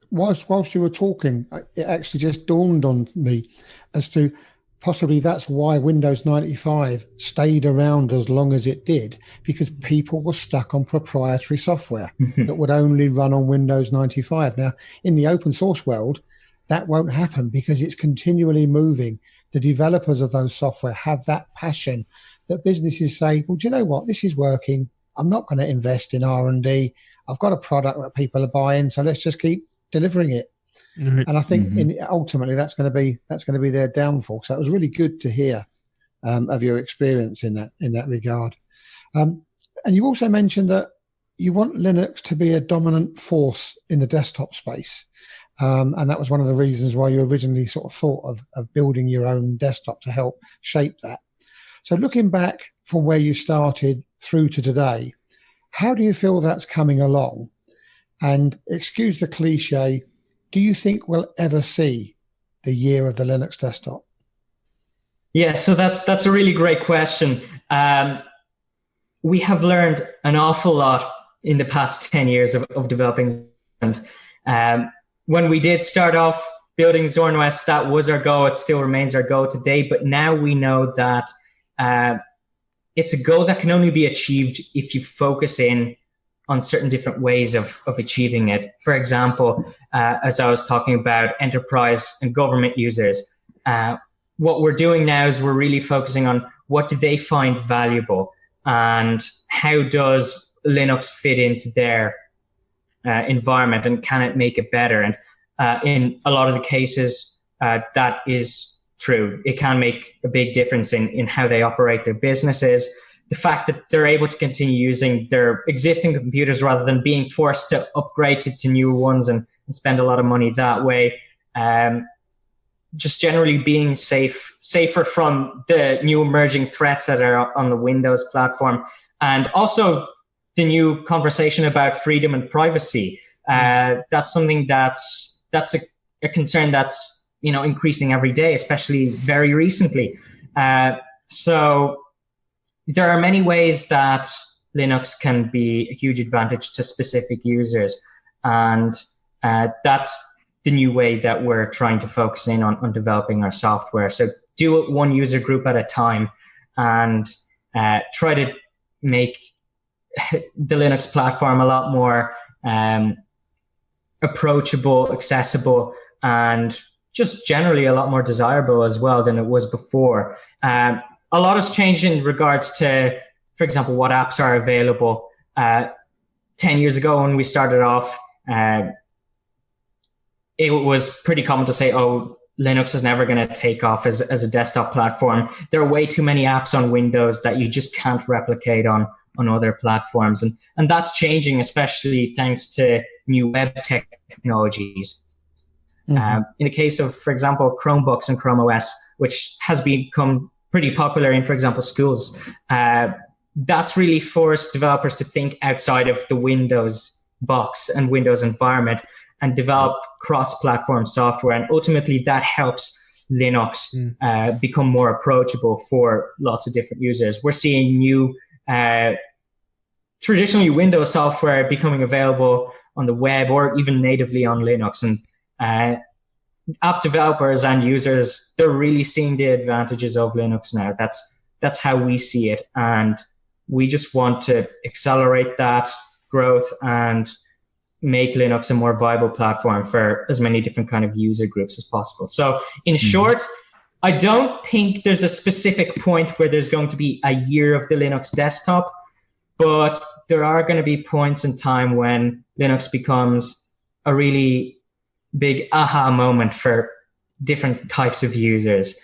whilst you were talking, it actually just dawned on me as to possibly that's why Windows 95 stayed around as long as it did, because people were stuck on proprietary software that would only run on Windows 95. Now, in the open source world, that won't happen because it's continually moving. The developers of those software have that passion that businesses say, well, do you know what? This is working. I'm not going to invest in R&D. I've got a product that people are buying, so let's just keep delivering it. And I think ultimately that's going to be their downfall. So it was really good to hear of your experience in that regard. And you also mentioned that you want Linux to be a dominant force in the desktop space, and that was one of the reasons why you originally sort of thought of building your own desktop to help shape that. So looking back from where you started through to today, how do you feel that's coming along? And excuse the cliche, do you think we'll ever see the year of the Linux desktop? Yeah, so that's a really great question. We have learned an awful lot in the past 10 years of developing. And when we did start off building Zorin OS, that was our goal. It still remains our goal today. But now we know that it's a goal that can only be achieved if you focus in on certain different ways of achieving it. For example, as I was talking about enterprise and government users, what we're doing now is we're really focusing on what do they find valuable and how does Linux fit into their environment and can it make it better? And in a lot of the cases, that is true. It can make a big difference in how they operate their businesses. The fact that they're able to continue using their existing computers rather than being forced to upgrade to newer ones and spend a lot of money that way. Just generally being safer from the new emerging threats that are on the Windows platform. And also the new conversation about freedom and privacy. That's something that's a concern that's increasing every day, especially very recently. So there are many ways that Linux can be a huge advantage to specific users. And that's the new way that we're trying to focus in on developing our software. So do it one user group at a time and try to make the Linux platform a lot more approachable, accessible, and just generally a lot more desirable as well than it was before. A lot has changed in regards to, for example, what apps are available. 10 years ago when we started off, it was pretty common to say, oh, Linux is never going to take off as a desktop platform. There are way too many apps on Windows that you just can't replicate on other platforms. And that's changing, especially thanks to new web technologies. In the case of, for example, Chromebooks and Chrome OS, which has become pretty popular in, for example, schools, that's really forced developers to think outside of the Windows box and Windows environment and develop cross-platform software. And ultimately, that helps Linux become more approachable for lots of different users. We're seeing new, traditionally Windows software becoming available on the web or even natively on Linux. And app developers and users, they're really seeing the advantages of Linux now. That's how we see it. And we just want to accelerate that growth and make Linux a more viable platform for as many different kind of user groups as possible. So in short, I don't think there's a specific point where there's going to be a year of the Linux desktop, but there are going to be points in time when Linux becomes a really big aha moment for different types of users.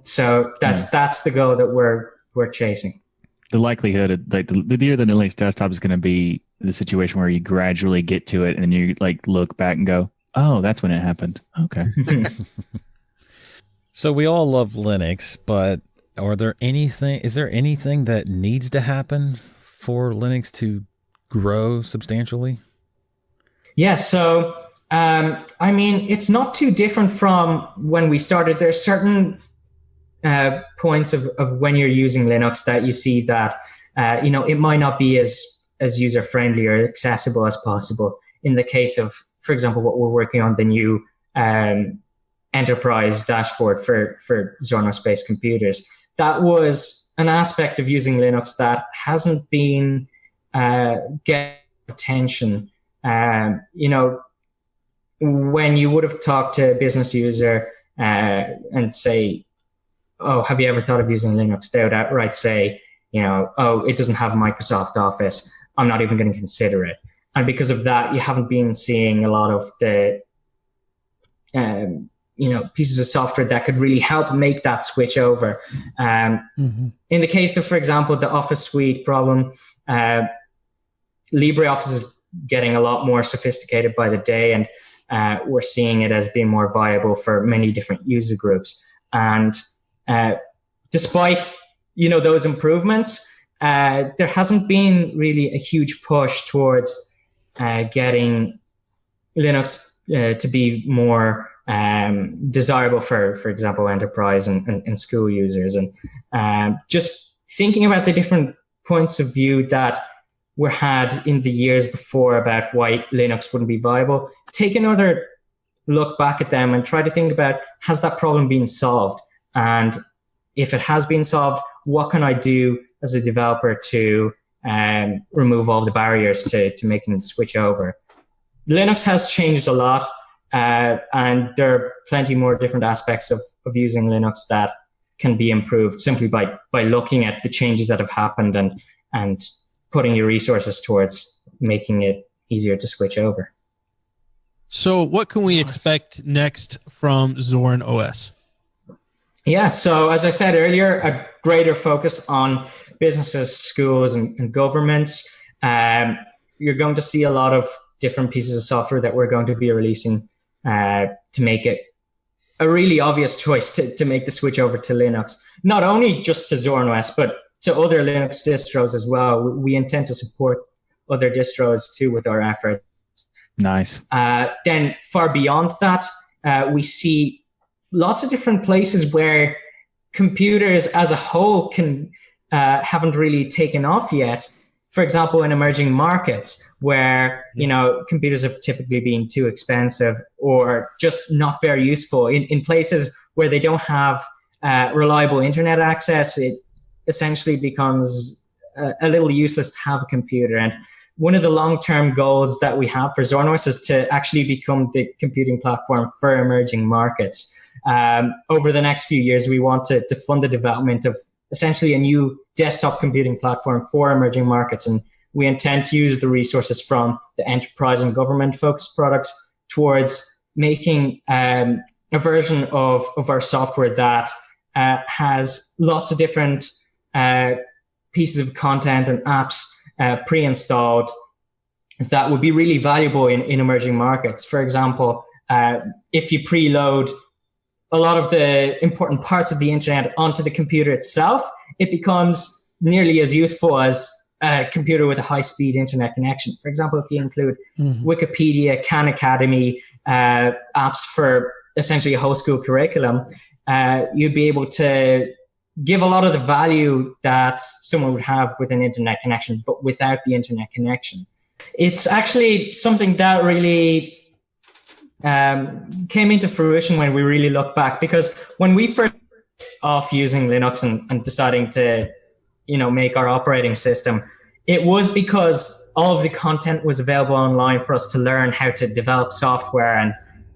So that's the goal that we're chasing. The likelihood of the year the Linux desktop is going to be the situation where you gradually get to it and you like look back and go, oh, that's when it happened. Okay. So we all love Linux, but is there anything that needs to happen for Linux to grow substantially? Yeah. So, I mean, it's not too different from when we started. There's certain points of when you're using Linux that you see that, it might not be as user-friendly or accessible as possible. In the case of, for example, what we're working on, the new enterprise dashboard for ZorinOS-based computers, that was an aspect of using Linux that hasn't been getting attention. When you would have talked to a business user and say, oh, have you ever thought of using Linux? They would outright say, oh, it doesn't have Microsoft Office. I'm not even going to consider it. And because of that, you haven't been seeing a lot of the, pieces of software that could really help make that switch over. In the case of, for example, the Office Suite problem, LibreOffice is getting a lot more sophisticated by the day, and we're seeing it as being more viable for many different user groups. And despite, those improvements, there hasn't been really a huge push towards getting Linux to be more desirable for example, enterprise and school users. And just thinking about the different points of view that were had in the years before about why Linux wouldn't be viable, take another look back at them and try to think about, has that problem been solved? And if it has been solved, what can I do as a developer to remove all the barriers to making the switch over? Linux has changed a lot, and there are plenty more different aspects of using Linux that can be improved simply by looking at the changes that have happened and putting your resources towards making it easier to switch over. So what can we expect next from Zorin OS? Yeah, so as I said earlier, a greater focus on businesses, schools, and governments. You're going to see a lot of different pieces of software that we're going to be releasing to make it a really obvious choice to make the switch over to Linux. Not only just to Zorin OS, but to other Linux distros as well. We intend to support other distros too with our efforts. Nice. Then far beyond that, we see lots of different places where computers as a whole can haven't really taken off yet. For example, in emerging markets where, computers have typically been too expensive or just not very useful. In places where they don't have reliable internet access, it essentially becomes a little useless to have a computer. And one of the long-term goals that we have for ZorinOS is to actually become the computing platform for emerging markets. Over the next few years, we want to fund the development of essentially a new desktop computing platform for emerging markets. And we intend to use the resources from the enterprise and government-focused products towards making a version of our software that has lots of different pieces of content and apps pre-installed that would be really valuable in emerging markets. For example, if you preload a lot of the important parts of the internet onto the computer itself, it becomes nearly as useful as a computer with a high-speed internet connection. For example, if you include Wikipedia, Khan Academy, apps for essentially a whole school curriculum, you'd be able to give a lot of the value that someone would have with an internet connection, but without the internet connection. It's actually something that really came into fruition when we really look back, because when we first off using Linux and deciding to, make our operating system, it was because all of the content was available online for us to learn how to develop software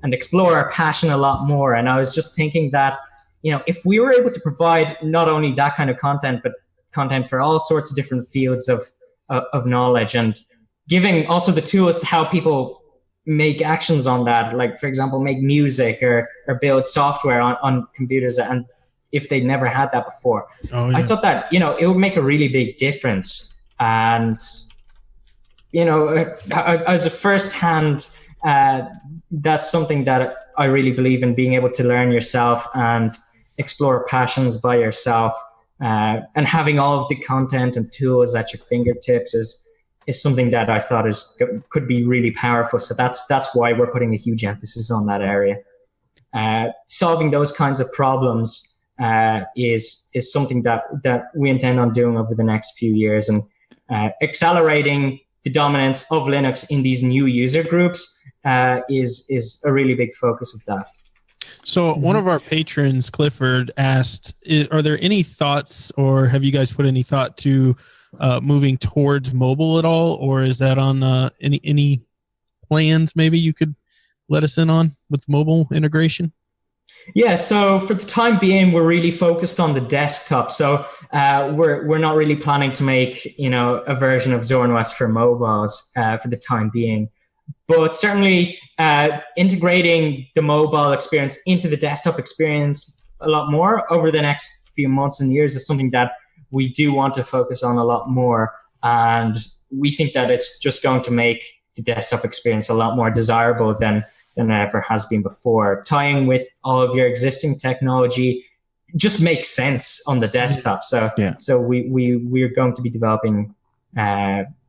and explore our passion a lot more. And I was just thinking that, if we were able to provide not only that kind of content, but content for all sorts of different fields of knowledge, and giving also the tools to how people make actions on that, like, for example, make music or build software on computers, and if they'd never had that before. I thought that, it would make a really big difference. And, as a firsthand, that's something that I really believe in, being able to learn yourself and explore passions by yourself, and having all of the content and tools at your fingertips is something that I thought could be really powerful. So that's why we're putting a huge emphasis on that area. Solving those kinds of problems is something that we intend on doing over the next few years, and accelerating the dominance of Linux in these new user groups is a really big focus of that. So one of our patrons, Clifford, asked, are there any thoughts, or have you guys put any thought to moving towards mobile at all, or is that on any plans maybe you could let us in on with mobile integration? Yeah, so for the time being, we're really focused on the desktop. So we're not really planning to make a version of ZorinOS for mobiles for the time being. But certainly integrating the mobile experience into the desktop experience a lot more over the next few months and years is something that we do want to focus on a lot more. And we think that it's just going to make the desktop experience a lot more desirable than it ever has been before. Tying with all of your existing technology just makes sense on the desktop. So we're going to be developing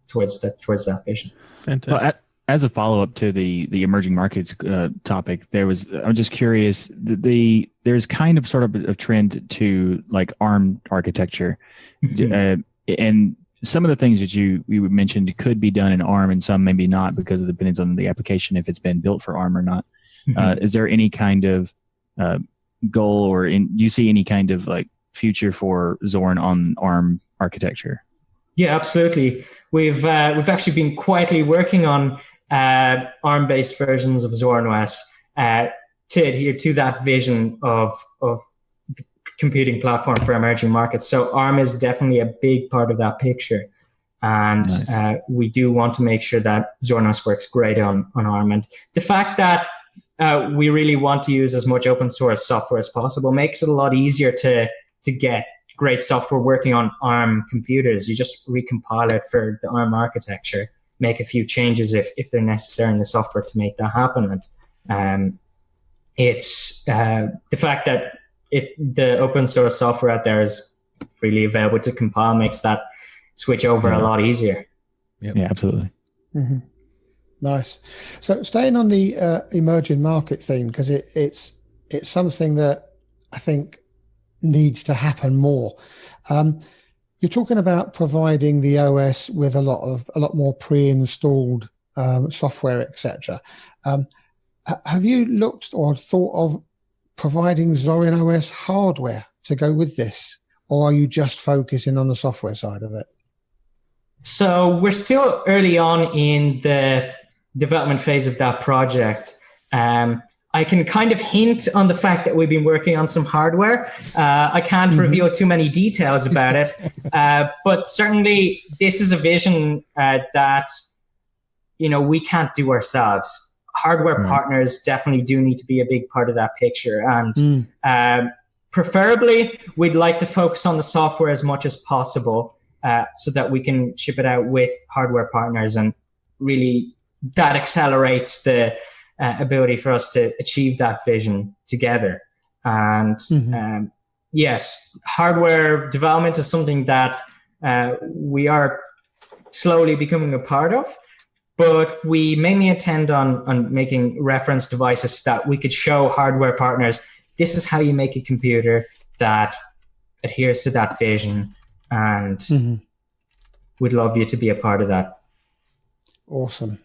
towards that vision. Fantastic. Well, as a follow-up to the emerging markets topic, I'm just curious, there's kind of sort of a trend to like ARM architecture. And some of the things that you mentioned could be done in ARM and some maybe not, because it depends on the application, if it's been built for ARM or not. Is there any kind of goal, or do you see any kind of like future for Zorin on ARM architecture? Yeah, absolutely. We've actually been quietly working on ARM-based versions of ZorinOS to adhere to that vision of the computing platform for emerging markets. So ARM is definitely a big part of that picture. And nice. We do want to make sure that ZorinOS works great on ARM. And the fact that we really want to use as much open source software as possible makes it a lot easier to get great software working on ARM computers. You just recompile it for the ARM architecture, make a few changes if they're necessary in the software to make that happen. And it's the fact that the open source software out there is freely available to compile makes that switch over a lot easier. Yep. Yeah, absolutely. Mm-hmm. Nice. So staying on the emerging market theme, because it's something that I think needs to happen more. you're talking about providing the OS with a lot more pre-installed software, etc. Have you looked or thought of providing Zorin OS hardware to go with this, or are you just focusing on the software side of it? So we're still early on in the development phase of that project. I can kind of hint on the fact that we've been working on some hardware. I can't reveal too many details about it, but certainly this is a vision that we can't do ourselves. Hardware partners definitely do need to be a big part of that picture, and preferably we'd like to focus on the software as much as possible, so that we can ship it out with hardware partners, and really that accelerates the ability for us to achieve that vision together. And yes, hardware development is something that we are slowly becoming a part of. But we mainly intend on making reference devices that we could show hardware partners, this is how you make a computer that adheres to that vision, and we'd love you to be a part of that. Awesome.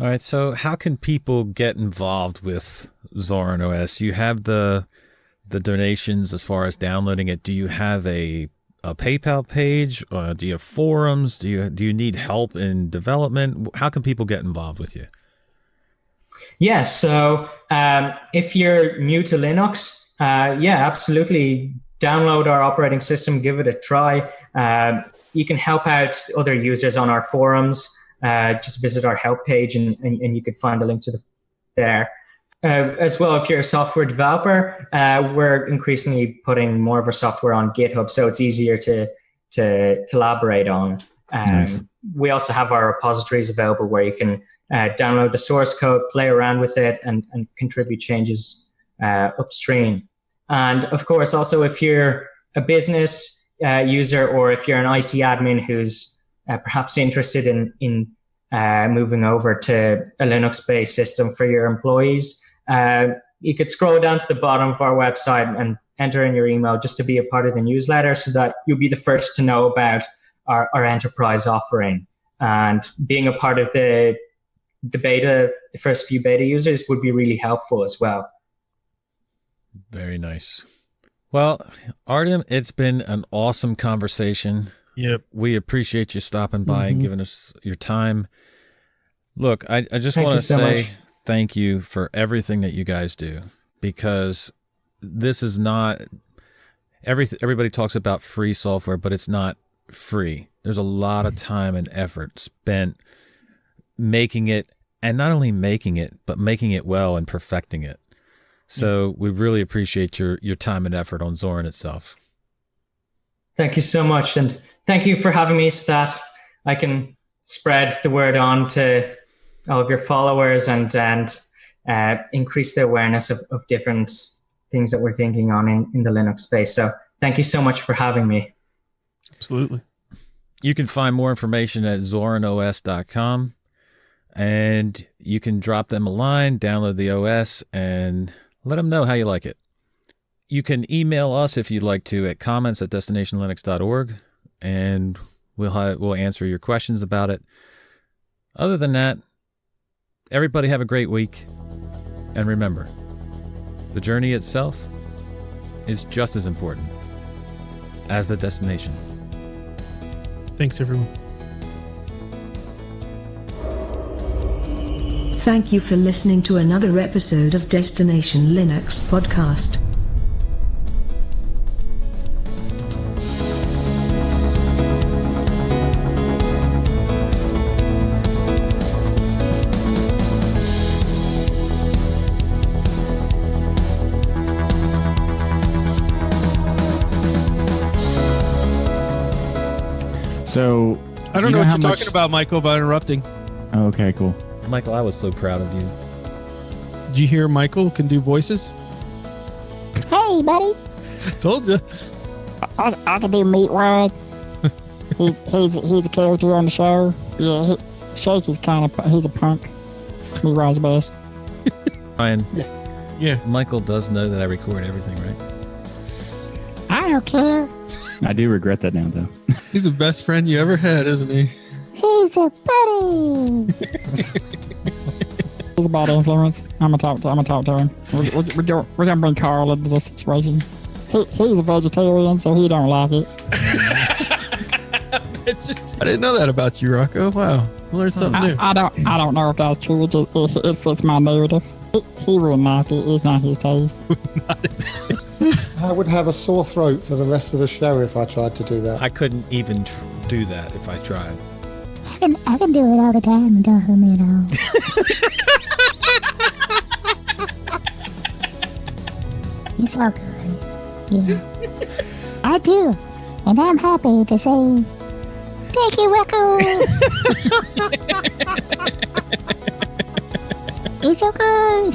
All right, so how can people get involved with Zorin OS? You have the donations as far as downloading it. Do you have a PayPal page? Do you have forums? Do you need help in development? How can people get involved with you? Yes. So if you're new to Linux, absolutely download our operating system, give it a try. You can help out other users on our forums. Just visit our help page and you can find a link to there. As well, if you're a software developer, we're increasingly putting more of our software on GitHub, so it's easier to collaborate on. Nice. We also have our repositories available where you can download the source code, play around with it, and contribute changes upstream. And of course, also if you're a business user, or if you're an IT admin who's perhaps interested in moving over to a Linux-based system for your employees, you could scroll down to the bottom of our website and enter in your email just to be a part of the newsletter, so that you'll be the first to know about our enterprise offering. And being a part of the beta, the first few beta users, would be really helpful as well. Very nice. Well, Artyom, it's been an awesome conversation. Yep. We appreciate you stopping by and giving us your time. Look, I just want to say thank you for everything that you guys do, because this is not everybody talks about free software, but it's not free. There's a lot of time and effort spent making it, and not only making it, but making it well and perfecting it. So we really appreciate your time and effort on Zorin itself. Thank you so much. And thank you for having me, so that I can spread the word on to all of your followers and increase the awareness of different things that we're thinking on in the Linux space. So thank you so much for having me. Absolutely. You can find more information at ZorinOS.com, and you can drop them a line, download the OS, and let them know how you like it. You can email us if you'd like to at comments@destinationlinux.org, and we'll answer your questions about it. Other than that, everybody have a great week. And remember, the journey itself is just as important as the destination. Thanks, everyone. Thank you for listening to another episode of Destination Linux podcast. So I don't know what you're talking about, Michael, about interrupting. Oh, okay, cool. Michael, I was so proud of you. Did you hear Michael can do voices? Hey, buddy. Told you. I can do Meatwad. he's a character on the show. Yeah, Shake is he's a punk. Meatwad's best. Ryan. Yeah. Michael does know that I record everything, right? I don't care. I do regret that now, though. He's the best friend you ever had, isn't he? He's a buddy. He's a bad influence. I'm gonna talk to him. We're gonna bring Carl into this situation. He's a vegetarian, so he don't like it. I didn't know that about you, Rocco. Wow, I learned something new. I don't know if that's true. It fits my narrative. He wouldn't like it. It's not his taste. I would have a sore throat for the rest of the show if I tried to do that. I couldn't even do that if I tried. I can do it all the time. It don't hurt me at all. It's okay. Yeah. I do. And I'm happy to say, thank you, Rocco. It's okay.